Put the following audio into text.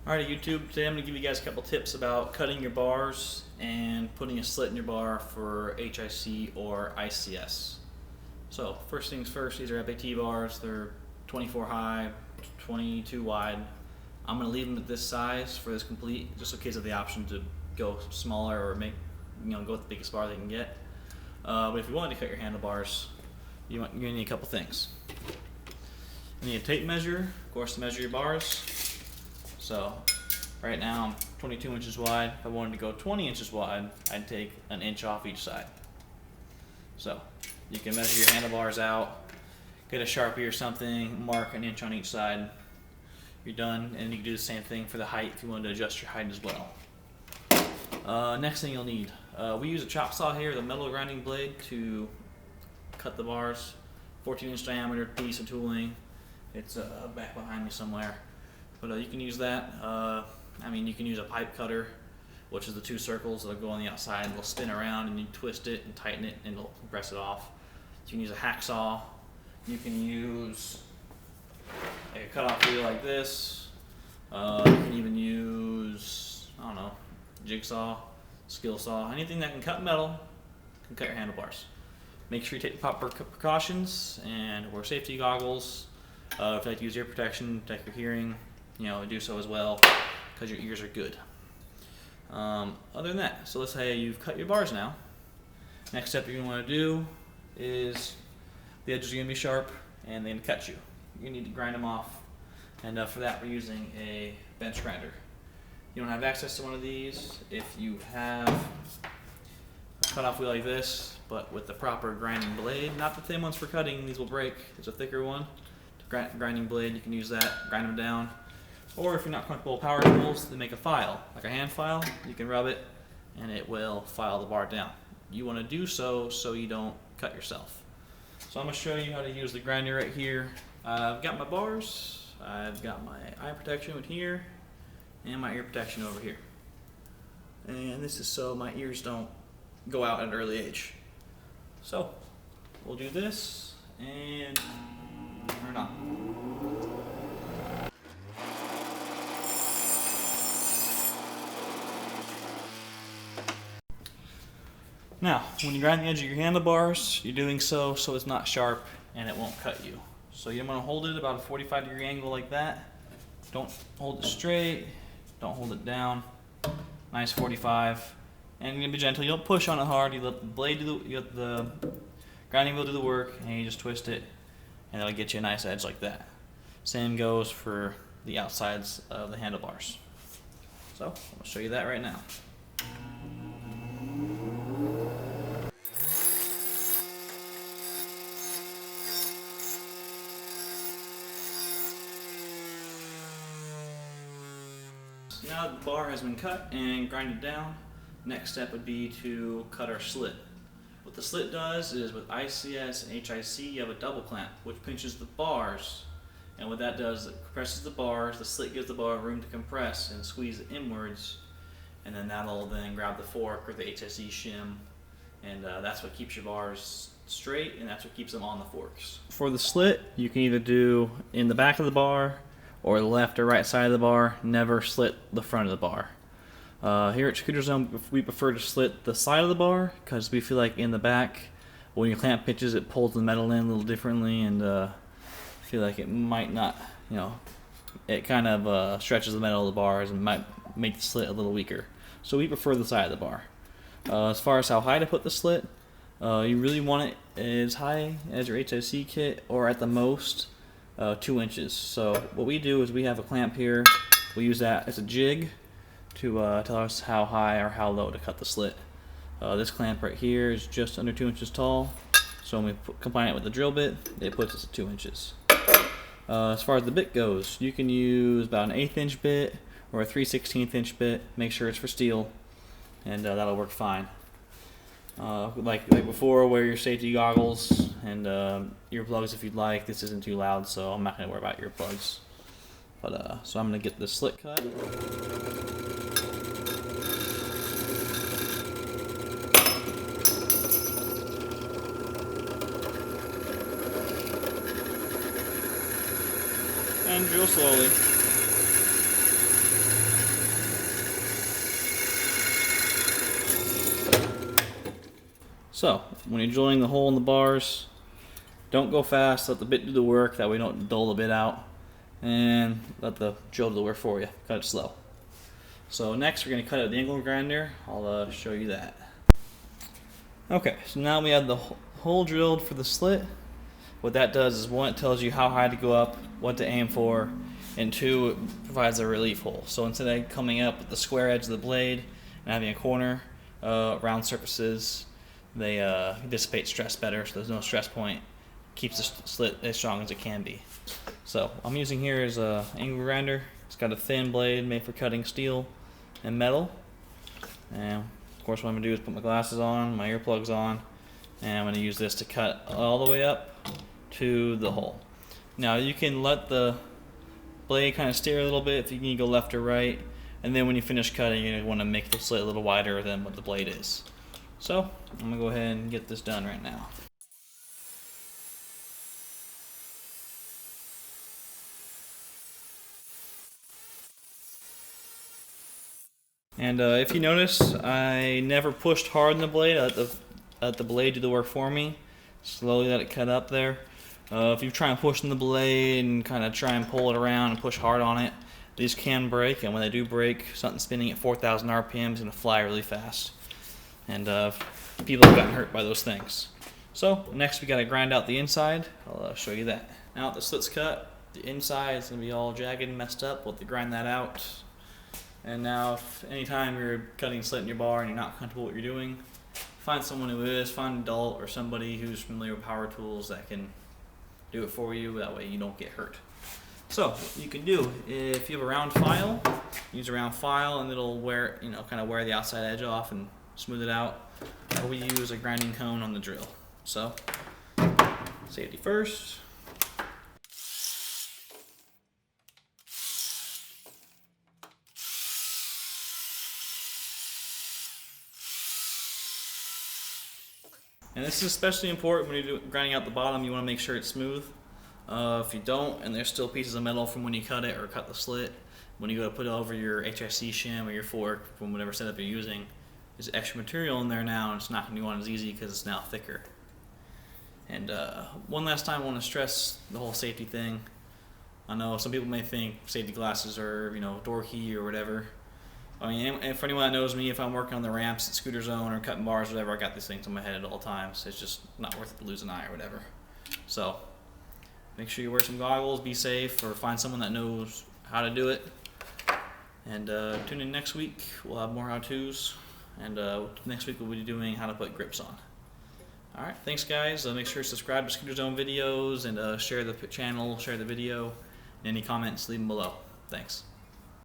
Alright YouTube, today I'm going to give you guys a couple tips about cutting your bars and putting a slit in your bar for HIC or ICS. So first things first, these are FAT bars. They're 24 high, 22 wide. I'm going to leave them at this size for this complete, just in case of the option to go smaller or make, go with the biggest bar they can get. But if you wanted to cut your handlebars, you're going to need a couple things. You need a tape measure, of course, to measure your bars. So right now I'm 22 inches wide. If I wanted to go 20 inches wide, I'd take an inch off each side. So you can measure your handlebars out, get a Sharpie or something, mark an inch on each side. You're done, and you can do the same thing for the height if you wanted to adjust your height as well. Next thing you'll need, we use a chop saw here, the metal grinding blade, to cut the bars. 14-inch diameter piece of tooling. It's back behind me somewhere. But you can use that. You can use a pipe cutter, which is the two circles that'll go on the outside and they'll spin around, and you twist it and tighten it and it'll press it off. You can use a hacksaw. You can use a cutoff wheel like this. You can even use, jigsaw, skill saw, anything that can cut metal can cut your handlebars. Make sure you take the proper precautions and wear safety goggles. If you like to use ear protection, protect your hearing, do so as well, because your ears are good. Other than that, so let's say you've cut your bars now. Next step you're going to want to do is, the edges are going to be sharp and they're going to cut you. You need to grind them off, and for that we're using a bench grinder. You don't have access to one of these. If you have a cutoff wheel like this, but with the proper grinding blade, not the thin ones for cutting, these will break. There's a thicker one, grinding blade, you can use that, grind them down. Or if you're not comfortable with power tools, then make a file, like a hand file. You can rub it and it will file the bar down. You want to do so you don't cut yourself. So I'm going to show you how to use the grinder right here. I've got my bars, I've got my eye protection with here, and my ear protection over here. And this is so my ears don't go out at an early age. So we'll do this and turn on. Now, when you grind the edge of your handlebars, you're doing so it's not sharp and it won't cut you. So you're going to hold it about a 45-degree angle like that. Don't hold it straight, don't hold it down. Nice 45. And you're going to be gentle. You don't push on it hard. You let the blade the grinding wheel do the work, and you just twist it, and it'll get you a nice edge like that. Same goes for the outsides of the handlebars. So I'll show you that right now. Now that the bar has been cut and grinded down, next step would be to cut our slit. What the slit does is, with ICS and HIC, you have a double clamp which pinches the bars, and what that does is it compresses the bars. The slit gives the bar room to compress and squeeze it inwards, and then that'll then grab the fork or the HIC shim, and that's what keeps your bars straight, and that's what keeps them on the forks. For the slit, you can either do in the back of the bar or the left or right side of the bar. Never slit the front of the bar. Here at Scooter Zone, we prefer to slit the side of the bar because we feel like in the back, when your clamp pitches, it pulls the metal in a little differently, and feel like it might not, it kind of stretches the metal of the bars and might make the slit a little weaker. So we prefer the side of the bar. As far as how high to put the slit, you really want it as high as your HIC kit, or at the most 2 inches. So what we do is we have a clamp here. We use that as a jig to tell us how high or how low to cut the slit. This clamp right here is just under 2 inches tall. So when we combine it with the drill bit, it puts us at 2 inches. As far as the bit goes, you can use about an 1/8 inch bit or a 3/16 inch bit. Make sure it's for steel, and that'll work fine. Like before, wear your safety goggles and earplugs if you'd like. This isn't too loud, so I'm not going to worry about earplugs. But so I'm going to get the slit cut. And drill slowly. So when you're drilling the hole in the bars, don't go fast. Let the bit do the work. That way you don't dull the bit out. And let the drill do the work for you. Cut it slow. So next we're going to cut it with the angle grinder. I'll show you that. Okay, so now we have the hole drilled for the slit. What that does is, one, it tells you how high to go up, what to aim for, and two, it provides a relief hole. So instead of coming up with the square edge of the blade and having a corner, round surfaces, they dissipate stress better, so there's no stress point. Keeps the slit as strong as it can be. So I'm using here is a angle grinder. It's got a thin blade made for cutting steel and metal. And of course what I'm going to do is put my glasses on, my earplugs on, and I'm going to use this to cut all the way up to the hole. Now you can let the blade kind of steer a little bit if you need to go left or right, and then when you finish cutting you're going to want to make the slit a little wider than what the blade is. So I'm going to go ahead and get this done right now. And if you notice, I never pushed hard on the blade. I let the blade do the work for me. Slowly let it cut up there. If you try and push on the blade and kind of try and pull it around and push hard on it, these can break. And when they do break, something spinning at 4,000 RPM is going to fly really fast. And people have gotten hurt by those things. So next we got to grind out the inside. I'll show you that. Now that the slit's cut, the inside is going to be all jagged and messed up. We'll have to grind that out. And now, if anytime you're cutting a slit in your bar and you're not comfortable with what you're doing, find someone who is, find an adult or somebody who's familiar with power tools that can do it for you. That way you don't get hurt. So, what you can do, if you have a round file, use a round file and it'll wear, kind of wear the outside edge off and smooth it out. Or we use a grinding cone on the drill. So, safety first. And this is especially important when you're grinding out the bottom. You want to make sure it's smooth. If you don't, and there's still pieces of metal from when you cut it or cut the slit, when you go to put it over your HIC shim or your fork from whatever setup you're using, there's extra material in there now, and it's not going to be as easy because it's now thicker. And one last time I want to stress the whole safety thing. I know some people may think safety glasses are, dorky or whatever. I mean, for anyone that knows me, if I'm working on the ramps at Scooter Zone or cutting bars or whatever, I got these things on my head at all times. It's just not worth it to lose an eye or whatever. So make sure you wear some goggles, be safe, or find someone that knows how to do it. And tune in next week. We'll have more how-tos. And next week we'll be doing how to put grips on. All right, thanks guys. Make sure to subscribe to Scooter Zone videos and share the channel, share the video. And any comments, leave them below. Thanks.